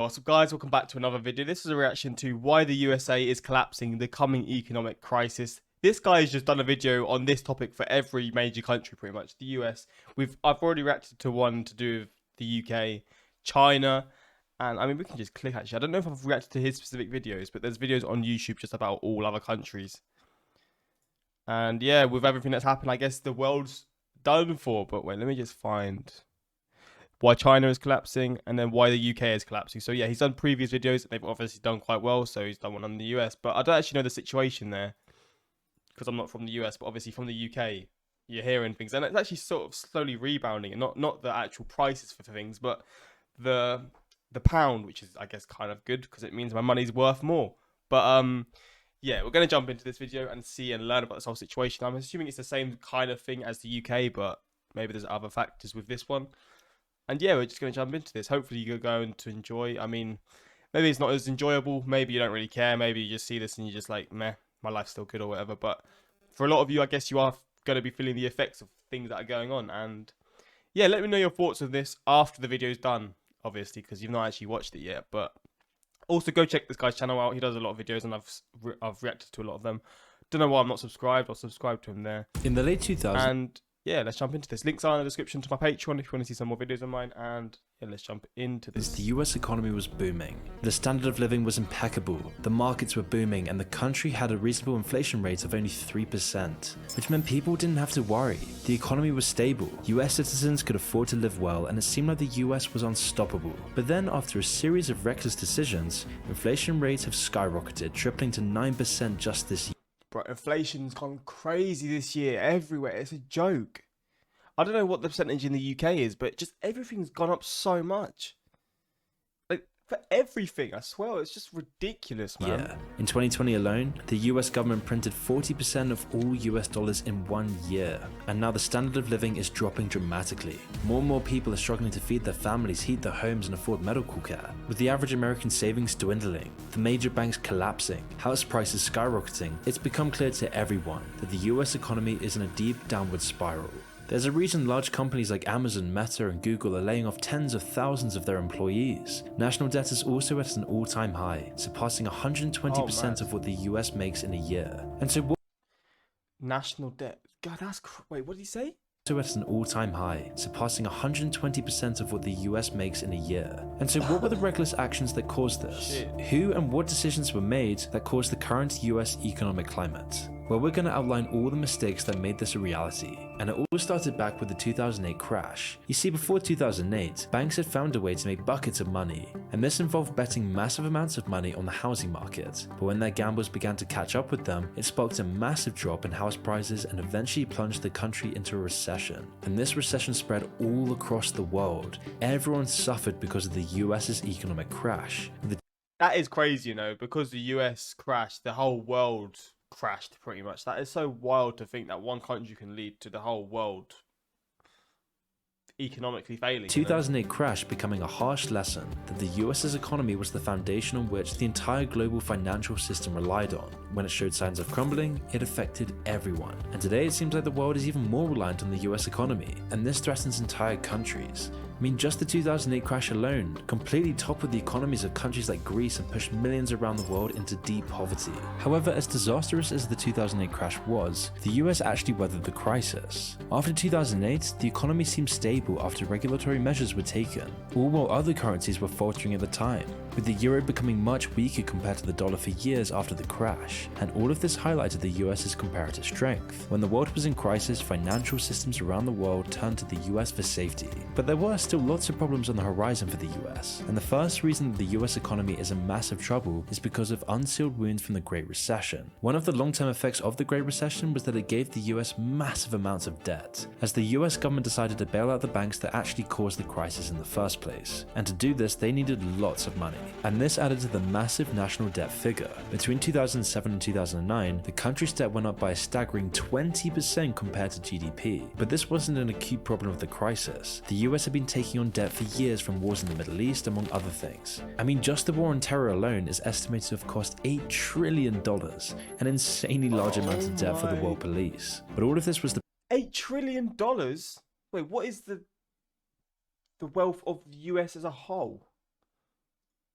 What's up, guys? Welcome back to another video. This is a reaction to why the USA is collapsing, the coming economic crisis. This guy has just done a video on this topic for every major country, pretty much. The US. I've already reacted to one to do with the UK, China, and I mean we can just click actually. I don't know if I've reacted to his specific videos, but there's videos on YouTube just about all other countries. And yeah, with everything that's happened, I guess the world's done for. But wait, let me just find why China is collapsing, and then why the UK is collapsing. So yeah, he's done previous videos, and they've obviously done quite well, so he's done one on the US. But I don't actually know the situation there, because I'm not from the US, but obviously from the UK, you're hearing things. And it's actually sort of slowly rebounding, and not the actual prices for things, but the pound, which is, I guess, kind of good, because it means my money's worth more. But yeah, we're going to jump into this video and see and learn about this whole situation. I'm assuming it's the same kind of thing as the UK, but maybe there's other factors with this one. And yeah, we're just going to jump into this. Hopefully you're going to enjoy. I mean, maybe it's not as enjoyable. Maybe you don't really care. Maybe you just see this and you're just like, meh, my life's still good or whatever. But for a lot of you, I guess you are going to be feeling the effects of things that are going on. And yeah, let me know your thoughts of this after the video's done, obviously, because you've not actually watched it yet. But also go check this guy's channel out. He does a lot of videos and I've reacted to a lot of them. Don't know why I'm not subscribed. I'll subscribe to him there. In the late 2000s, And yeah, let's jump into this. Links are in the description to my Patreon if you want to see some more videos of mine. And yeah, let's jump into this. the US economy was booming. The standard of living was impeccable, the markets were booming, and the country had a reasonable inflation rate of only 3%, which meant people didn't have to worry. The economy was stable, US citizens could afford to live well, and it seemed like the US was unstoppable. But then, after a series of reckless decisions, inflation rates have skyrocketed, tripling to 9% just this year. Bro, inflation's gone crazy this year everywhere. It's a joke. I don't know what the percentage in the UK is, but just everything's gone up so much. Like, for everything, I swear, it's just ridiculous, man. Yeah. In 2020 alone, the US government printed 40% of all US dollars in 1 year. And now the standard of living is dropping dramatically. More and more people are struggling to feed their families, heat their homes, and afford medical care. With the average American savings dwindling, the major banks collapsing, house prices skyrocketing, it's become clear to everyone that the US economy is in a deep downward spiral. There's a reason large companies like Amazon, Meta, and Google are laying off tens of thousands of their employees. National debt is also at an all-time high, surpassing 120% of what the US makes in a year. And so what National debt. God, wait, what did he say? at an all-time high, surpassing 120% of what the US makes in a year. And so what were the reckless actions that caused this? Shit. Who and what decisions were made that caused the current US economic climate? Well, we're going to outline all the mistakes that made this a reality. And it all started back with the 2008 crash. You see, before 2008, banks had found a way to make buckets of money, and this involved betting massive amounts of money on the housing market. But when their gambles began to catch up with them, it sparked a massive drop in house prices and eventually plunged the country into a recession. And this recession spread all across the world. Everyone suffered because of the US's economic crash. That is crazy, you know, because the US crashed, the whole world crashed pretty much. That is so wild to think that one country can lead to the whole world economically failing. 2008 crash becoming a harsh lesson that the US's economy was the foundation on which the entire global financial system relied on. When it showed signs of crumbling, it affected everyone. And today it seems like the world is even more reliant on the US economy, and this threatens entire countries. I mean, just the 2008 crash alone completely toppled the economies of countries like Greece and pushed millions around the world into deep poverty. However, as disastrous as the 2008 crash was, the US actually weathered the crisis. After 2008, the economy seemed stable after regulatory measures were taken, all while other currencies were faltering at the time, with the euro becoming much weaker compared to the dollar for years after the crash. And all of this highlighted the US's comparative strength. When the world was in crisis, financial systems around the world turned to the US for safety. But there were still lots of problems on the horizon for the US, and the first reason that the US economy is in massive trouble is because of unsealed wounds from the Great Recession. One of the long-term effects of the Great Recession was that it gave the US massive amounts of debt, as the US government decided to bail out the banks that actually caused the crisis in the first place. And to do this, they needed lots of money. And this added to the massive national debt figure. Between 2007 and 2009, the country's debt went up by a staggering 20% compared to GDP. But this wasn't an acute problem of the crisis. The US had been taking on debt for years from wars in the Middle East, among other things. I mean, just the war on terror alone is estimated to have cost $8 trillion, an insanely large amount of debt for the world police. But all of this was the $8 trillion? Wait, what is the wealth of the US as a whole?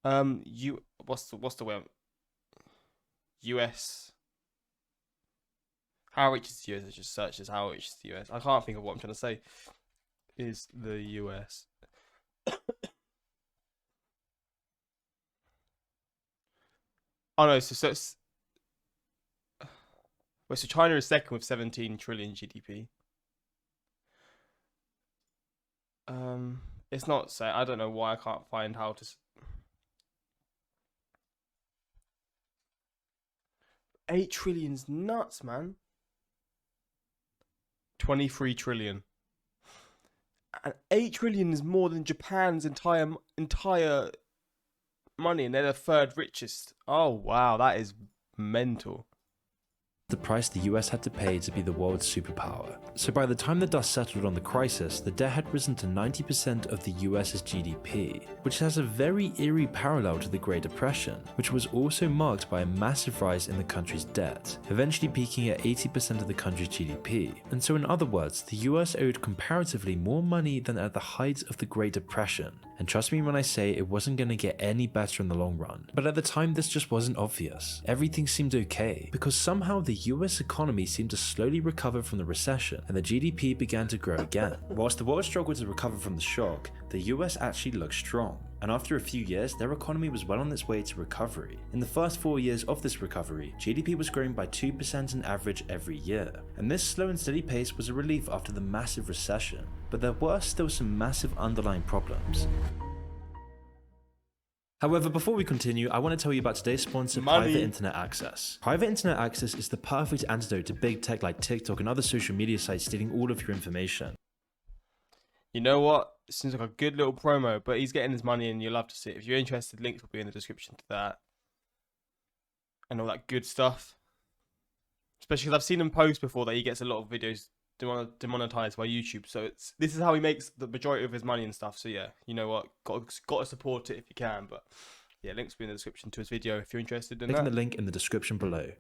What's the way? US. How rich is the US? I just search as how rich is the US. I can't think of what I'm trying to say. Is the US? Oh no, so China is second with 17 trillion GDP. It's not say. I don't know why I can't find how to. 8 trillion's nuts, man. 23 trillion. And 8 trillion is more than Japan's entire money, and they're the third richest. Oh wow, that is mental. The price the US had to pay to be the world's superpower. So by the time the dust settled on the crisis, the debt had risen to 90% of the US's GDP, which has a very eerie parallel to the Great Depression, which was also marked by a massive rise in the country's debt, eventually peaking at 80% of the country's GDP. And so in other words, the US owed comparatively more money than at the height of the Great Depression. And trust me when I say it wasn't going to get any better in the long run. But at the time this just wasn't obvious. Everything seemed okay, because somehow the US economy seemed to slowly recover from the recession and the GDP began to grow again. Whilst the world struggled to recover from the shock, the US actually looked strong. And after a few years, their economy was well on its way to recovery. In the first 4 years of this recovery, GDP was growing by 2% on average every year. And this slow and steady pace was a relief after the massive recession. But there were still some massive underlying problems. However, before we continue, I want to tell you about today's sponsor, Private Internet Access. Private Internet Access is the perfect antidote to big tech like TikTok and other social media sites stealing all of your information. You know what? It seems like a good little promo, but he's getting his money and you'll love to see it. If you're interested, links will be in the description to that. And all that good stuff. Especially because I've seen him post before that he gets a lot of videos demonetized by YouTube. So this is how he makes the majority of his money and stuff. So yeah, you know what? Got to support it if you can. But yeah, links will be in the description to his video if you're interested in that. Click the link in the description below.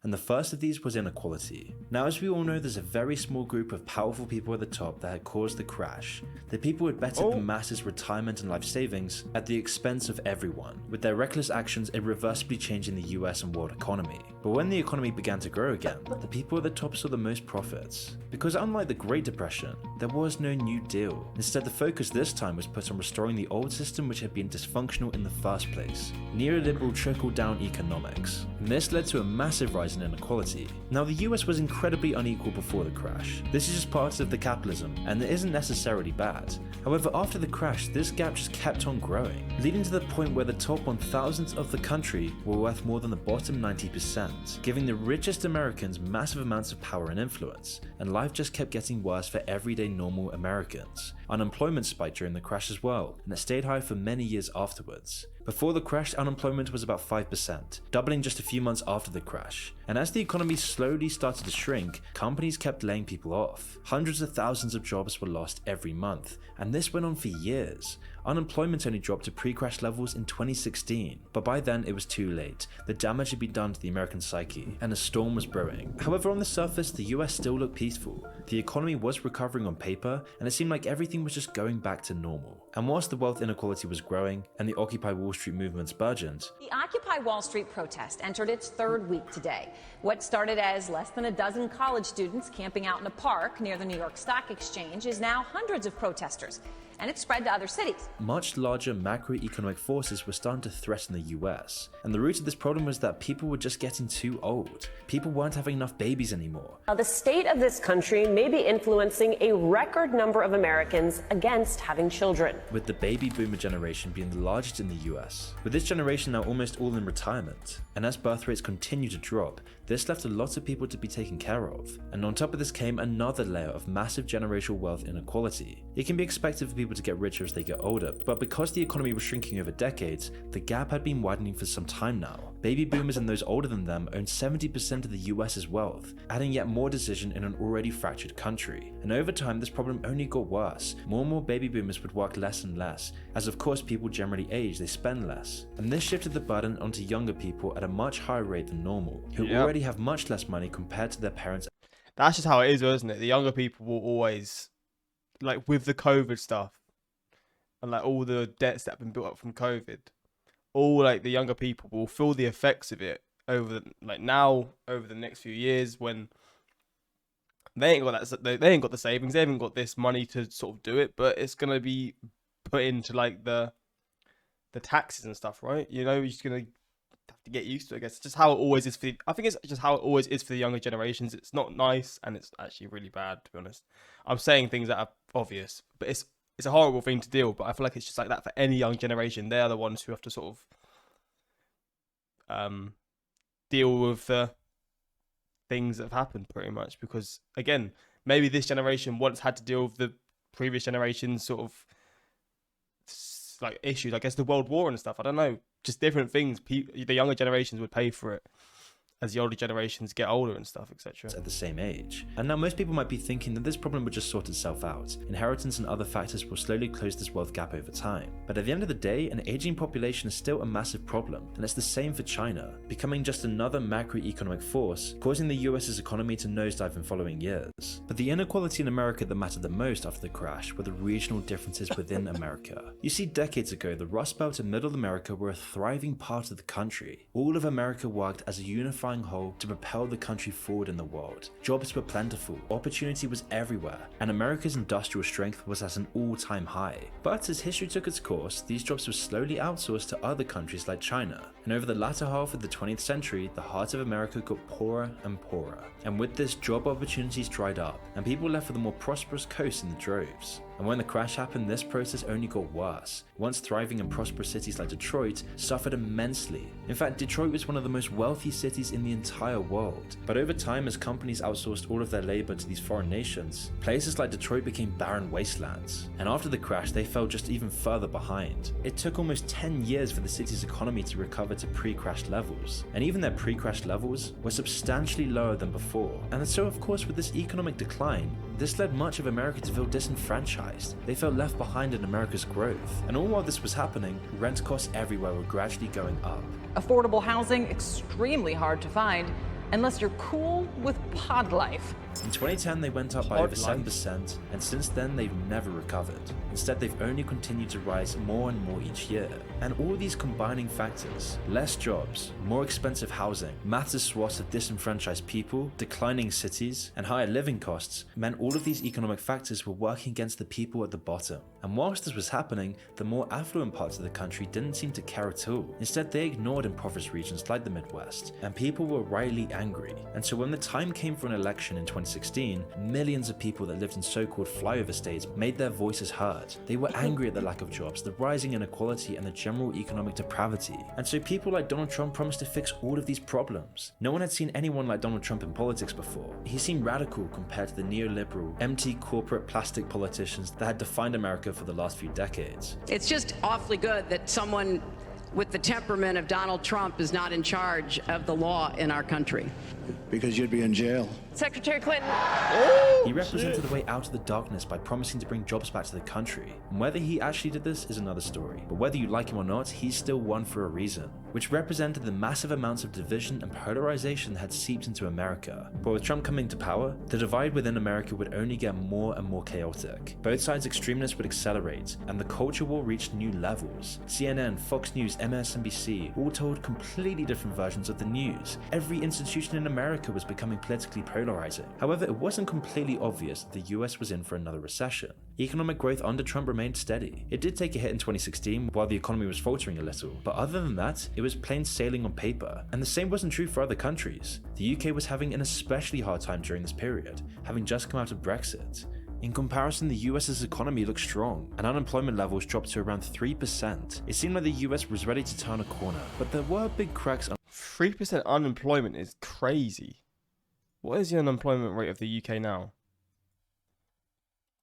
And the first of these was inequality. Now, as we all know, there's a very small group of powerful people at the top that had caused the crash. The people who had betted the masses' retirement and life savings at the expense of everyone, with their reckless actions irreversibly changing the US and world economy. But when the economy began to grow again, the people at the top saw the most profits. Because unlike the Great Depression, there was no New Deal. Instead, the focus this time was put on restoring the old system which had been dysfunctional in the first place. Neoliberal trickle-down economics. And this led to a massive rise in inequality. Now, the US was incredibly unequal before the crash. This is just part of the capitalism, and it isn't necessarily bad. However, after the crash, this gap just kept on growing, leading to the point where the top 1,000th of the country were worth more than the bottom 90%, giving the richest Americans massive amounts of power and influence, and life just kept getting worse for everyday normal Americans. Unemployment spiked during the crash as well, and it stayed high for many years afterwards. Before the crash, unemployment was about 5%, doubling just a few months after the crash. And as the economy slowly started to shrink, companies kept laying people off. Hundreds of thousands of jobs were lost every month, and this went on for years. Unemployment only dropped to pre-crash levels in 2016, but by then it was too late. The damage had been done to the American psyche, and a storm was brewing. However, on the surface, the US still looked peaceful. The economy was recovering on paper, and it seemed like everything was just going back to normal. And whilst the wealth inequality was growing, and the Occupy Wall Street movements burgeoned, the Occupy Wall Street protest entered its third week today. What started as less than a dozen college students camping out in a park near the New York Stock Exchange is now hundreds of protesters, and it's spread to other cities. Much larger macroeconomic forces were starting to threaten the US, and the root of this problem was that people were just getting too old. People weren't having enough babies anymore. The state of this country may be influencing a record number of Americans against having children. With the baby boomer generation being the largest in the US, with this generation now almost all in retirement, and as birth rates continue to drop, this left a lot of people to be taken care of. And on top of this came another layer of massive generational wealth inequality. It can be expected for people to get richer as they get older, but because the economy was shrinking over decades, the gap had been widening for some time now. Baby boomers and those older than them owned 70% of the US's wealth, adding yet more decision in an already fractured country. And over time, this problem only got worse. More and more baby boomers would work less and less, as of course people generally age, they spend less. And this shifted the burden onto younger people at a much higher rate than normal, who already have much less money compared to their parents. That's just how it is, isn't it? The younger people will always, like with the COVID stuff, and like all the debts that have been built up from COVID, all like the younger people will feel the effects of it over over the next few years when they ain't got they ain't got the savings, they haven't got this money to sort of do it, but it's gonna be put into like the taxes and stuff, right? You know, you're just gonna have to get used to it. I guess it's just how it always is I think it's just how it always is for the younger generations. It's not nice and it's actually really bad, to be honest. I'm saying things that are obvious, but it's a horrible thing to deal. But I feel like it's just like that for any young generation. They are the ones who have to sort of deal with the things that have happened, pretty much. Because again, maybe this generation once had to deal with the previous generation's sort of like issues. I guess the World War and stuff. I don't know, just different things. The younger generations would pay for it as the older generations get older and stuff, etc. At the same age. And now most people might be thinking that this problem would just sort itself out. Inheritance and other factors will slowly close this wealth gap over time. But at the end of the day, an aging population is still a massive problem, and it's the same for China, becoming just another macroeconomic force, causing the US's economy to nosedive in following years. But the inequality in America that mattered the most after the crash were the regional differences within America. You see, decades ago, the Rust Belt and Middle America were a thriving part of the country. All of America worked as a unified whole to propel the country forward in the world. Jobs were plentiful, opportunity was everywhere, and America's industrial strength was at an all-time high. But as history took its course, these jobs were slowly outsourced to other countries like China. And over the latter half of the 20th century, the heart of America got poorer and poorer. And with this, job opportunities dried up, and people left for the more prosperous coasts in the droves. And when the crash happened, this process only got worse. Once thriving and prosperous cities like Detroit suffered immensely. In fact, Detroit was one of the most wealthy cities in the entire world. But over time, as companies outsourced all of their labor to these foreign nations, places like Detroit became barren wastelands. And after the crash, they fell just even further behind. It took almost 10 years for the city's economy to recover to pre-crash levels. And even their pre-crash levels were substantially lower than before. And so, of course, with this economic decline, this led much of America to feel disenfranchised. They felt left behind in America's growth. And all while this was happening, rent costs everywhere were gradually going up. Affordable housing extremely hard to find unless you're cool with pod life. In 2010, they went up by over 7%, and since then, they've never recovered. Instead, they've only continued to rise more and more each year. And all these combining factors, less jobs, more expensive housing, massive swaths of disenfranchised people, declining cities, and higher living costs, meant all of these economic factors were working against the people at the bottom. And whilst this was happening, the more affluent parts of the country didn't seem to care at all. Instead, they ignored impoverished regions like the Midwest, and people were rightly angry. And so when the time came for an election in 2016, millions of people that lived in so-called flyover states made their voices heard. They were angry at the lack of jobs, the rising inequality, and the general economic depravity. And so people like Donald Trump promised to fix all of these problems. No one had seen anyone like Donald Trump in politics before. He seemed radical compared to the neoliberal, empty corporate plastic politicians that had defined America for the last few decades. It's just awfully good that someone with the temperament of Donald Trump is not in charge of the law in our country. Because you'd be in jail. Secretary Clinton. He represented the way out of the darkness by promising to bring jobs back to the country. And whether he actually did this is another story. But whether you like him or not, he's still won for a reason, which represented the massive amounts of division and polarization that had seeped into America. But with Trump coming to power, the divide within America would only get more and more chaotic. Both sides' extremeness would accelerate, and the culture war reached new levels. CNN, Fox News, MSNBC all told completely different versions of the news. Every institution in America was becoming politically polarizing. However, it wasn't completely obvious that the US was in for another recession. Economic growth under Trump remained steady. It did take a hit in 2016 while the economy was faltering a little, but other than that, it was plain sailing on paper. And the same wasn't true for other countries. The UK was having an especially hard time during this period, having just come out of Brexit. In comparison, the US's economy looked strong, and unemployment levels dropped to around 3%. It seemed like the US was ready to turn a corner, but there were big cracks. 3% unemployment is crazy. What is the unemployment rate of the UK now?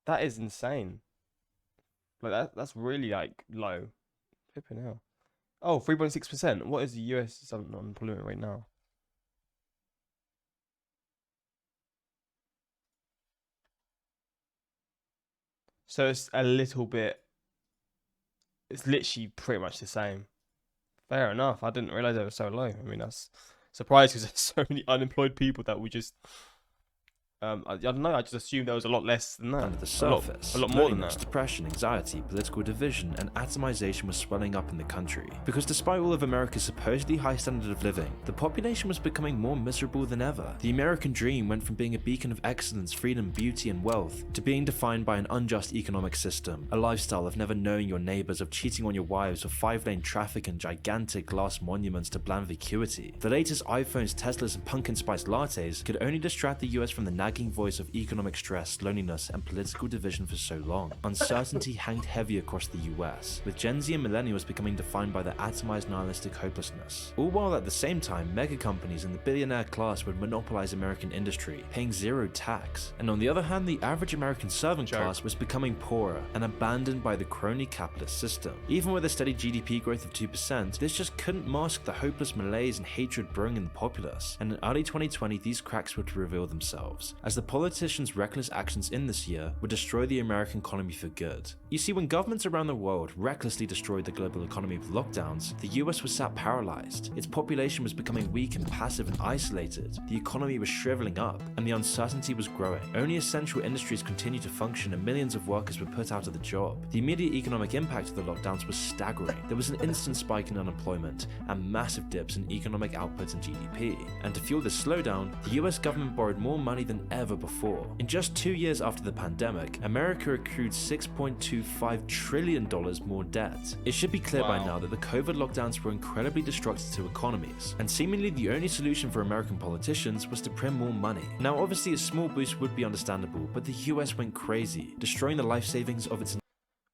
That is insane. Like that's really like low. Flipping hell. Oh, 3.6%. What is the US unemployment rate now? So it's a little bit. It's literally pretty much the same. Fair enough. I didn't realize it was so low. I mean, that's surprised because there's so many unemployed people that we just I don't know. I just assumed there was a lot less than that. Under the a lot, surface, a lot more than loneliness, that. depression, anxiety, political division, and atomization was swelling up in the country. Because despite all of America's supposedly high standard of living, the population was becoming more miserable than ever. The American dream went from being a beacon of excellence, freedom, beauty, and wealth, to being defined by an unjust economic system, a lifestyle of never knowing your neighbors, of cheating on your wives, of 5-lane traffic and gigantic glass monuments to bland vacuity. The latest iPhones, Teslas, and pumpkin spice lattes could only distract the US from the nagging voice of economic stress, loneliness, and political division for so long. Uncertainty hanged heavy across the US, with Gen Z and millennials becoming defined by their atomized nihilistic hopelessness. All while at the same time, mega companies and the billionaire class would monopolize American industry, paying zero tax. And on the other hand, the average American servant class was becoming poorer and abandoned by the crony capitalist system. Even with a steady GDP growth of 2%, this just couldn't mask the hopeless malaise and hatred brewing in the populace. And in early 2020, these cracks would reveal themselves, as the politicians' reckless actions in this year would destroy the American economy for good. You see, when governments around the world recklessly destroyed the global economy with lockdowns, the US was sat paralyzed. Its population was becoming weak and passive and isolated. The economy was shriveling up, and the uncertainty was growing. Only essential industries continued to function, and millions of workers were put out of the job. The immediate economic impact of the lockdowns was staggering. There was an instant spike in unemployment and massive dips in economic output and GDP. And to fuel this slowdown, the US government borrowed more money than ever before. In just 2 years after the pandemic, America accrued $6.25 trillion more debt. It should be clear by now that the COVID lockdowns were incredibly destructive to economies, and seemingly the only solution for American politicians was to print more money. Now obviously a small boost would be understandable, but the US went crazy, destroying the life savings of its.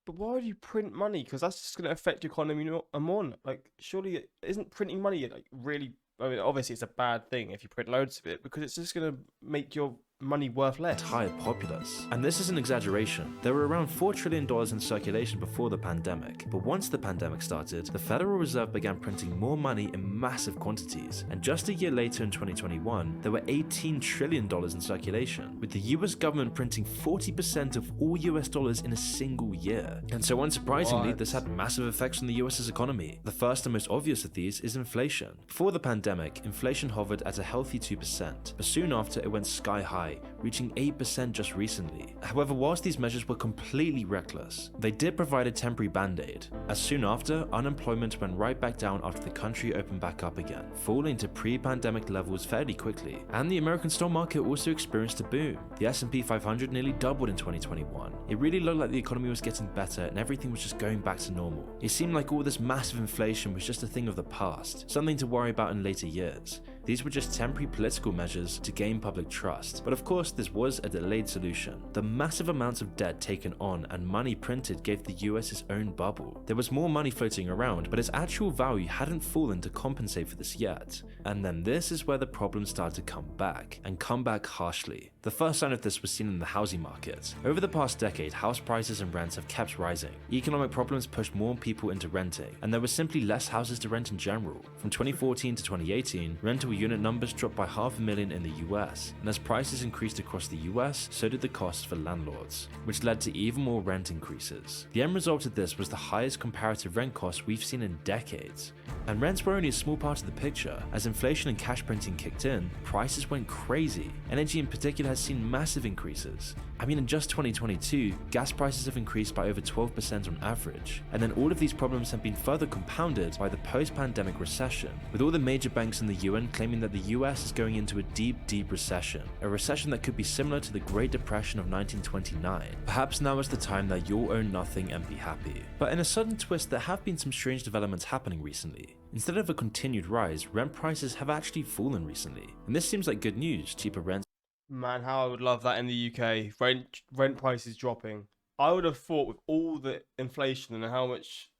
But why would you print money? Because that's just going to affect your economy more. Like, surely isn't printing money like really? I mean, obviously it's a bad thing if you print loads of it, because it's just going to make your money worth less. Entire populace. And this is an exaggeration. There were around $4 trillion in circulation before the pandemic, but once the pandemic started, the Federal Reserve began printing more money in massive quantities, and just a year later in 2021, there were $18 trillion in circulation, with the US government printing 40% of all US dollars in a single year. And so unsurprisingly, this had massive effects on the US's economy. The first and most obvious of these is inflation. Before the pandemic, inflation hovered at a healthy 2%, but soon after it went sky high, reaching 8% just recently. However, whilst these measures were completely reckless, they did provide a temporary band-aid, as soon after, unemployment went right back down after the country opened back up again, falling to pre-pandemic levels fairly quickly. And the American stock market also experienced a boom. The S&P 500 nearly doubled in 2021. It really looked like the economy was getting better and everything was just going back to normal. It seemed like all this massive inflation was just a thing of the past, something to worry about in later years. These were just temporary political measures to gain public trust. But of course, this was a delayed solution. The massive amounts of debt taken on and money printed gave the US its own bubble. There was more money floating around, but its actual value hadn't fallen to compensate for this yet. And then this is where the problems started to come back, and come back harshly. The first sign of this was seen in the housing market. Over the past decade, house prices and rents have kept rising. Economic problems pushed more people into renting, and there were simply less houses to rent in general. From 2014 to 2018, rental unit numbers dropped by 500,000 in the US, and as prices increased across the US, so did the costs for landlords, which led to even more rent increases. The end result of this was the highest comparative rent costs we've seen in decades. And rents were only a small part of the picture. As inflation and cash printing kicked in, prices went crazy. Energy in particular has seen massive increases. I mean, in just 2022, gas prices have increased by over 12% on average. And then all of these problems have been further compounded by the post-pandemic recession, with all the major banks in the UN claiming that the US is going into a deep recession. A recession that could be similar to the Great Depression of 1929. Perhaps now is the time that you'll own nothing and be happy. But in a sudden twist, there have been some strange developments happening recently. Instead of a continued rise, rent prices have actually fallen recently. And this seems like good news. Cheaper rents. Man, how I would love that in the UK. Rent prices dropping. I would have thought with all the inflation and how much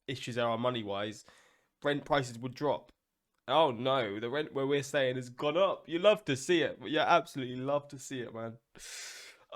issues there are money-wise, rent prices would drop. Oh no, the rent where we're staying has gone up. You love to see it. You absolutely love to see it, man.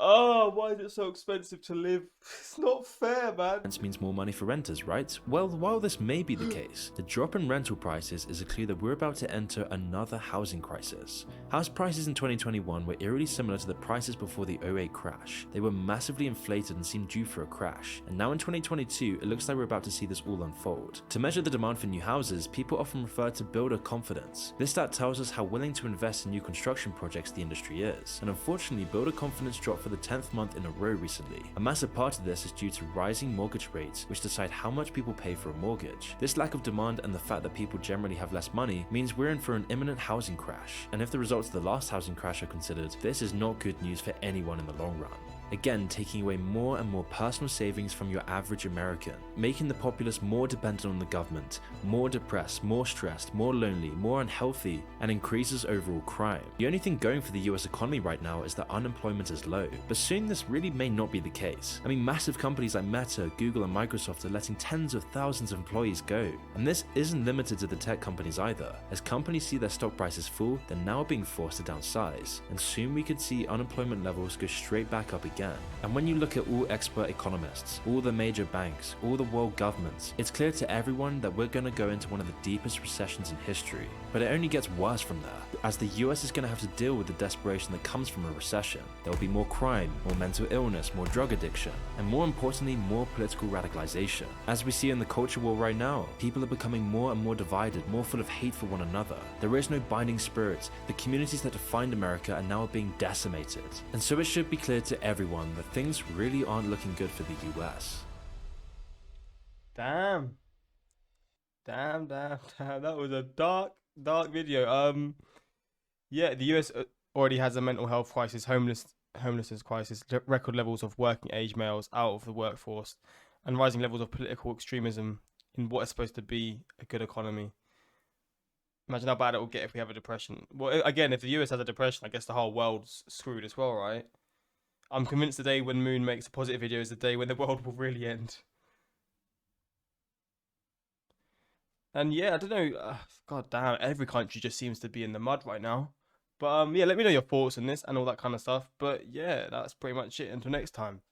Oh, why is it so expensive to live? It's not fair, man. Means more money for renters, right? Well, while this may be the case, the drop in rental prices is a clue that we're about to enter another housing crisis. House prices in 2021 were eerily similar to the prices before the U.S.A. crash. They were massively inflated and seemed due for a crash. And now in 2022, it looks like we're about to see this all unfold. To measure the demand for new houses, people often refer to builder confidence. This stat tells us how willing to invest in new construction projects the industry is. And unfortunately, builder confidence dropped for the 10th month in a row recently. A massive part of this is due to rising mortgage rates, which decide how much people pay for a mortgage. This lack of demand and the fact that people generally have less money means we're in for an imminent housing crash. And if the results of the last housing crash are considered, this is not good news for anyone in the long run. Again, taking away more and more personal savings from your average American, making the populace more dependent on the government, more depressed, more stressed, more lonely, more unhealthy, and increases overall crime. The only thing going for the US economy right now is that unemployment is low, but soon this really may not be the case. I mean, massive companies like Meta, Google, and Microsoft are letting tens of thousands of employees go. And this isn't limited to the tech companies either. As companies see their stock prices fall, they're now being forced to downsize, and soon we could see unemployment levels go straight back up again. And when you look at all expert economists, all the major banks, all the world governments, it's clear to everyone that we're going to go into one of the deepest recessions in history. But it only gets worse from there, as the US is going to have to deal with the desperation that comes from a recession. There will be more crime, more mental illness, more drug addiction, and more importantly, more political radicalization. As we see in the culture war right now, people are becoming more and more divided, more full of hate for one another. There is no binding spirit. The communities that defined America are now being decimated. And so it should be clear to everyone that things really aren't looking good for the US. Damn. That was a dark video. Yeah, the US already has a mental health crisis, homelessness crisis, record levels of working age males out of the workforce, and rising levels of political extremism in what is supposed to be a good economy. Imagine how bad it will get if we have a depression. Well, again, if the US has a depression, I guess the whole world's screwed as well, right? I'm convinced the day when Moon makes a positive video is the day when the world will really end. And yeah, I don't know. God damn, every country just seems to be in the mud right now. But yeah, let me know your thoughts on this and all that kind of stuff. But yeah, that's pretty much it. Until next time.